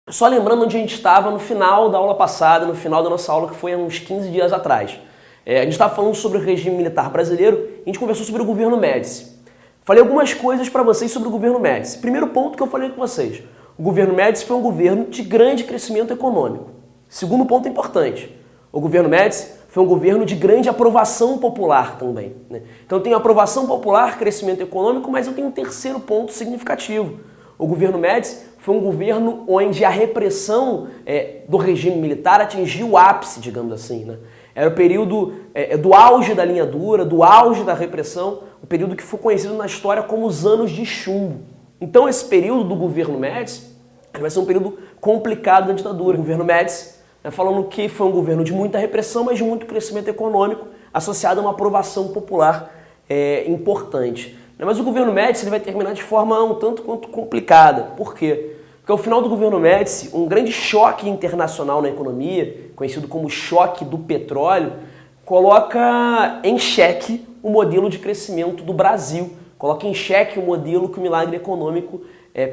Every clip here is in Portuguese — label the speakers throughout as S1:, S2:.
S1: Só lembrando onde a gente estava no final da aula passada, no final da nossa aula que foi há uns 15 dias atrás. A gente estava falando sobre o regime militar brasileiro e a gente conversou sobre o governo Médici. Falei algumas coisas para vocês sobre o governo Médici. Primeiro ponto que eu falei com vocês, o governo Médici foi um governo de grande crescimento econômico. Segundo ponto importante, o governo Médici foi um governo de grande aprovação popular também, né? Então eu tenho aprovação popular, crescimento econômico, mas eu tenho um terceiro ponto significativo. O governo Médici foi um governo onde a repressão do regime militar atingiu o ápice, digamos assim, né? Era o período do auge da linha dura, do auge da repressão, o período que foi conhecido na história como os anos de chumbo. Então esse período do governo Médici vai ser um período complicado da ditadura. O governo Médici, falando que foi um governo de muita repressão, mas de muito crescimento econômico, associado a uma aprovação popular importante. Mas o governo Médici ele vai terminar de forma um tanto quanto complicada. Por quê? Porque ao final do governo Médici, um grande choque internacional na economia, conhecido como choque do petróleo, coloca em xeque o modelo de crescimento do Brasil, coloca em xeque o modelo que o milagre econômico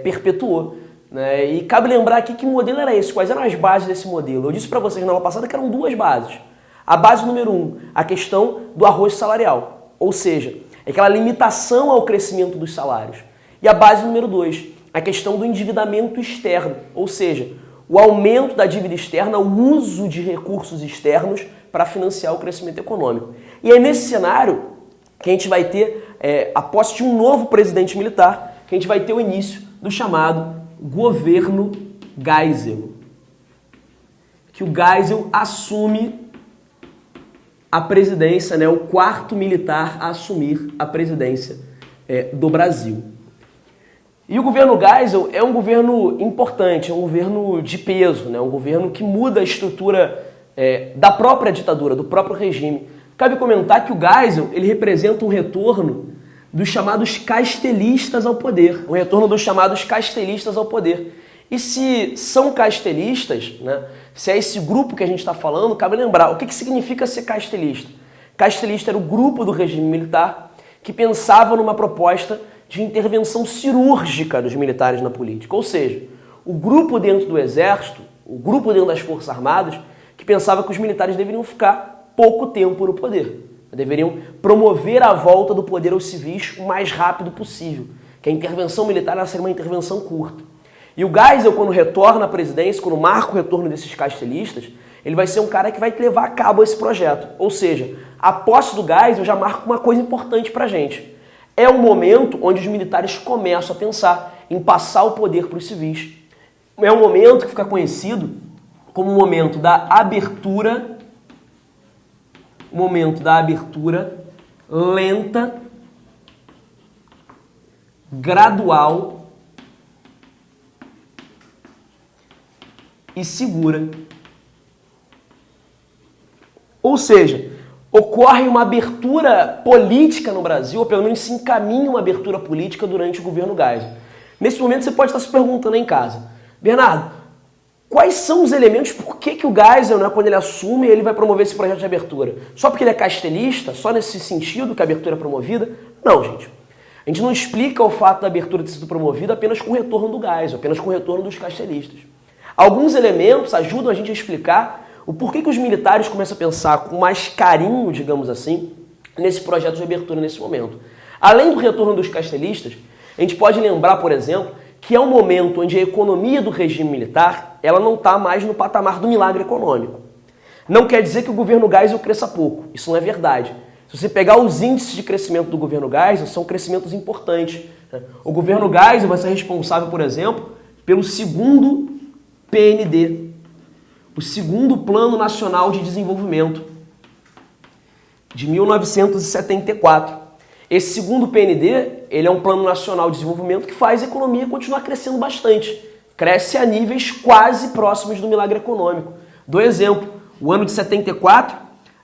S1: perpetuou. Né? E cabe lembrar aqui que modelo era esse, quais eram as bases desse modelo. Eu disse para vocês na aula passada que eram duas bases. A base número 1, a questão do arroz salarial, ou seja, aquela limitação ao crescimento dos salários. E a base número 2, a questão do endividamento externo, ou seja, o aumento da dívida externa, o uso de recursos externos para financiar o crescimento econômico. E é nesse cenário que a gente vai ter a posse de um novo presidente militar, que a gente vai ter o início do chamado governo Geisel. Que o Geisel assume a presidência, né, o quarto militar a assumir a presidência do Brasil. E o governo Geisel é um governo importante, é um governo de peso, né, um governo que muda a estrutura da própria ditadura, do próprio regime. Cabe comentar que o Geisel ele representa um retorno dos chamados castelistas ao poder, o retorno dos chamados castelistas ao poder. E se são castelistas, né, se é esse grupo que a gente está falando, cabe lembrar, o que significa ser castelista? Castelista era o grupo do regime militar que pensava numa proposta de intervenção cirúrgica dos militares na política. Ou seja, o grupo dentro do exército, o grupo dentro das forças armadas, que pensava que os militares deveriam ficar pouco tempo no poder. Deveriam promover a volta do poder aos civis o mais rápido possível, que a intervenção militar seria uma intervenção curta. E o Geisel, quando retorna à presidência, quando marca o retorno desses castelistas, ele vai ser um cara que vai levar a cabo esse projeto. Ou seja, a posse do Geisel já marca uma coisa importante pra gente. É um momento onde os militares começam a pensar em passar o poder para os civis. É um momento que fica conhecido como o momento da abertura lenta, gradual e segura. Ou seja, ocorre uma abertura política no Brasil, ou pelo menos se encaminha uma abertura política durante o governo Geisel. Nesse momento você pode estar se perguntando em casa, Bernardo, quais são os elementos, por que o Geisel, né, quando ele assume, ele vai promover esse projeto de abertura? Só porque ele é castelista? Só nesse sentido que a abertura é promovida? Não, gente. A gente não explica o fato da abertura ter sido promovida apenas com o retorno do Geisel, apenas com o retorno dos castelistas. Alguns elementos ajudam a gente a explicar o porquê que os militares começam a pensar com mais carinho, digamos assim, nesse projeto de abertura nesse momento. Além do retorno dos castelistas, a gente pode lembrar, por exemplo, que é um momento onde a economia do regime militar ela não está mais no patamar do milagre econômico. Não quer dizer que o governo Geisel cresça pouco, isso não é verdade. Se você pegar os índices de crescimento do governo Geisel, são crescimentos importantes. O governo Geisel vai ser responsável, por exemplo, pelo segundo PND, o segundo Plano Nacional de Desenvolvimento, de 1974. Esse segundo PND, ele é um Plano Nacional de Desenvolvimento que faz a economia continuar crescendo bastante. Cresce a níveis quase próximos do milagre econômico. Dou exemplo, o ano de 74,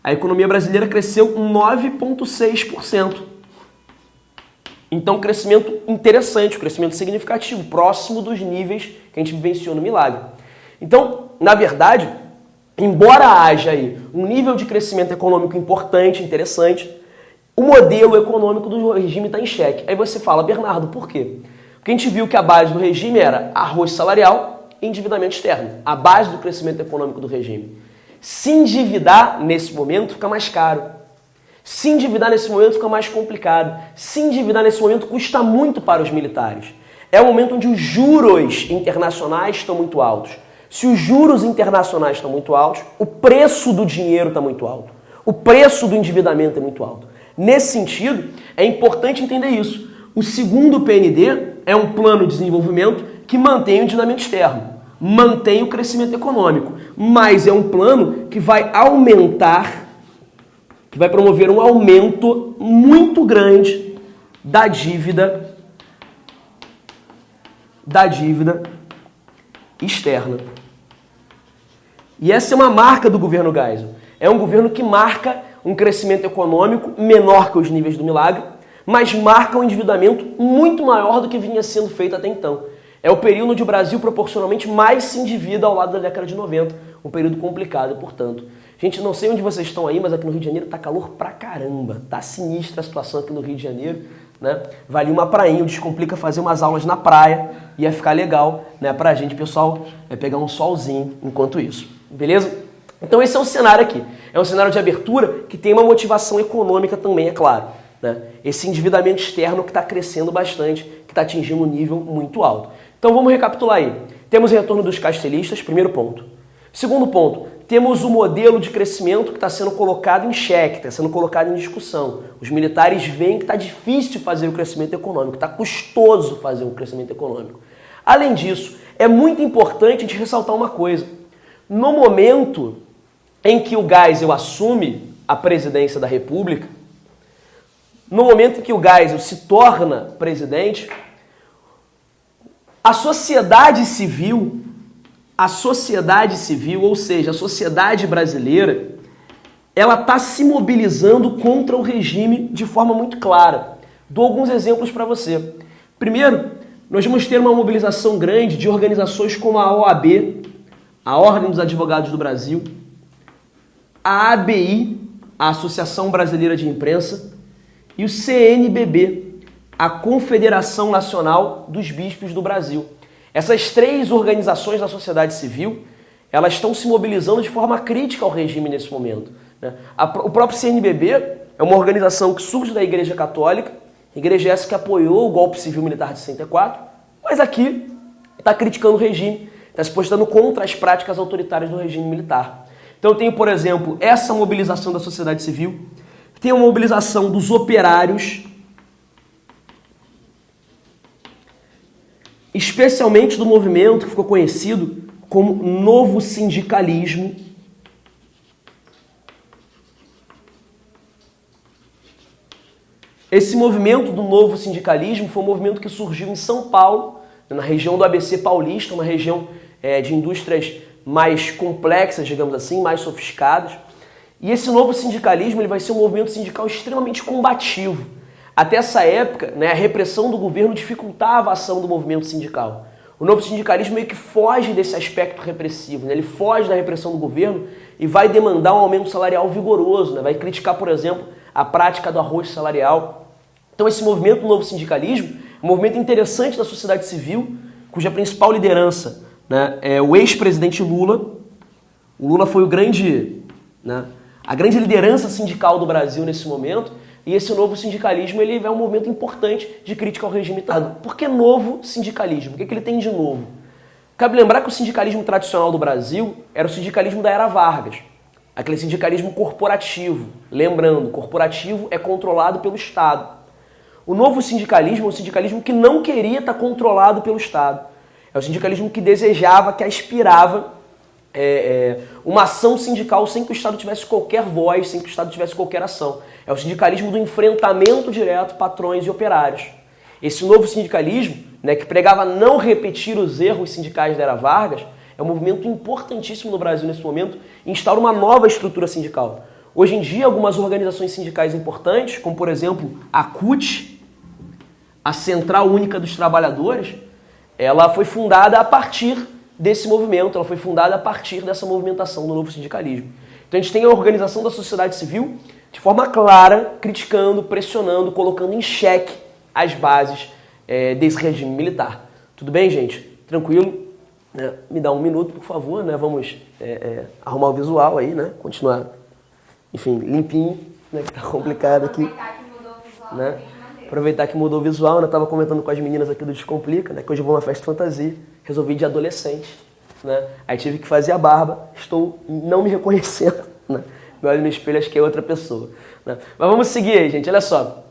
S1: a economia brasileira cresceu 9,6%. Então, crescimento interessante, crescimento significativo, próximo dos níveis que a gente vivenciou no milagre. Então, na verdade, embora haja aí um nível de crescimento econômico importante, interessante, o modelo econômico do regime está em xeque. Aí você fala, Bernardo, por quê? Porque a gente viu que a base do regime era arroz salarial endividamento externo, a base do crescimento econômico do regime. Se endividar nesse momento fica mais caro. Se endividar nesse momento fica mais complicado. Se endividar nesse momento custa muito para os militares. É o momento onde os juros internacionais estão muito altos. Se os juros internacionais estão muito altos, o preço do dinheiro está muito alto. O preço do endividamento é muito alto. Nesse sentido, é importante entender isso. O segundo PND é um plano de desenvolvimento que mantém o endividamento externo, mantém o crescimento econômico, mas é um plano que vai aumentar, que vai promover um aumento muito grande da dívida externa. E essa é uma marca do governo Geisel. É um governo que marca um crescimento econômico menor que os níveis do milagre, mas marca um endividamento muito maior do que vinha sendo feito até então. É o período onde o Brasil proporcionalmente mais se endivida ao lado da década de 90. Um período complicado, portanto. Gente, não sei onde vocês estão aí, mas aqui no Rio de Janeiro tá calor pra caramba. Tá sinistra a situação aqui no Rio de Janeiro, né? Vale uma prainha, o Descomplica fazer umas aulas na praia. Ia ficar legal, né? Pra gente, pessoal, pegar um solzinho enquanto isso. Beleza? Então esse é o cenário aqui. É um cenário de abertura que tem uma motivação econômica também, é claro. Né? Esse endividamento externo que está crescendo bastante, que está atingindo um nível muito alto. Então vamos recapitular aí. Temos o retorno dos castelistas, primeiro ponto. Segundo ponto, temos o modelo de crescimento que está sendo colocado em xeque, está sendo colocado em discussão. Os militares veem que está difícil fazer o crescimento econômico, está custoso fazer o crescimento econômico. Além disso, é muito importante a gente ressaltar uma coisa. No momento em que o Geisel assume a presidência da República, no momento em que o Geisel se torna presidente, a sociedade civil, ou seja, a sociedade brasileira, ela está se mobilizando contra o regime de forma muito clara. Dou alguns exemplos para você. Primeiro, nós vamos ter uma mobilização grande de organizações como a OAB, a Ordem dos Advogados do Brasil, a ABI, a Associação Brasileira de Imprensa, e o CNBB, a Confederação Nacional dos Bispos do Brasil. Essas três organizações da sociedade civil, elas estão se mobilizando de forma crítica ao regime nesse momento. Né? O próprio CNBB é uma organização que surge da Igreja Católica, igreja essa que apoiou o golpe civil-militar de 64, mas aqui está criticando o regime, está se postando contra as práticas autoritárias do regime militar. Então eu tenho, por exemplo, essa mobilização da sociedade civil, tem uma mobilização dos operários, especialmente do movimento que ficou conhecido como Novo Sindicalismo. Esse movimento do Novo Sindicalismo foi um movimento que surgiu em São Paulo, na região do ABC Paulista, uma região de indústrias mais complexas, digamos assim, mais sofisticadas. E esse novo sindicalismo ele vai ser um movimento sindical extremamente combativo. Até essa época, né, a repressão do governo dificultava a ação do movimento sindical. O novo sindicalismo meio que foge desse aspecto repressivo, né? Ele foge da repressão do governo e vai demandar um aumento salarial vigoroso, né? Vai criticar, por exemplo, a prática do arroz salarial. Então esse movimento do novo sindicalismo é um movimento interessante da sociedade civil, cuja principal liderança, né, é o ex-presidente Lula. O Lula foi o grande... né, a grande liderança sindical do Brasil nesse momento, e esse novo sindicalismo ele é um movimento importante de crítica ao regime militar. Por que novo sindicalismo? O que ele tem de novo? Cabe lembrar que o sindicalismo tradicional do Brasil era o sindicalismo da Era Vargas, aquele sindicalismo corporativo. Lembrando, corporativo é controlado pelo Estado. O novo sindicalismo é um sindicalismo que não queria estar controlado pelo Estado. É o sindicalismo que desejava, que aspirava uma ação sindical sem que o Estado tivesse qualquer voz, sem que o Estado tivesse qualquer ação. É o sindicalismo do enfrentamento direto patrões e operários. Esse novo sindicalismo, né, que pregava não repetir os erros sindicais da Era Vargas, é um movimento importantíssimo no Brasil nesse momento e instaura uma nova estrutura sindical. Hoje em dia, algumas organizações sindicais importantes, como por exemplo a CUT, a Central Única dos Trabalhadores, ela foi fundada a partir desse movimento, ela foi fundada a partir dessa movimentação do novo sindicalismo. Então a gente tem a organização da sociedade civil de forma clara, criticando, pressionando, colocando em xeque as bases desse regime militar. Tudo bem, gente? Tranquilo? né? Me dá um minuto, por favor, né? Vamos arrumar o visual aí, né? Continuar, enfim, limpinho, né? Que tá complicado aqui.
S2: Aproveitar que mudou o visual,
S1: né? Aproveitar que mudou o visual, né? Tava comentando com as meninas aqui do Descomplica, né? Que hoje eu vou uma festa fantasia, resolvi ir de adolescente, né? Aí tive que fazer a barba, estou não me reconhecendo, né? Me olho no espelho, acho que é outra pessoa, né? Mas vamos seguir aí, gente, olha só.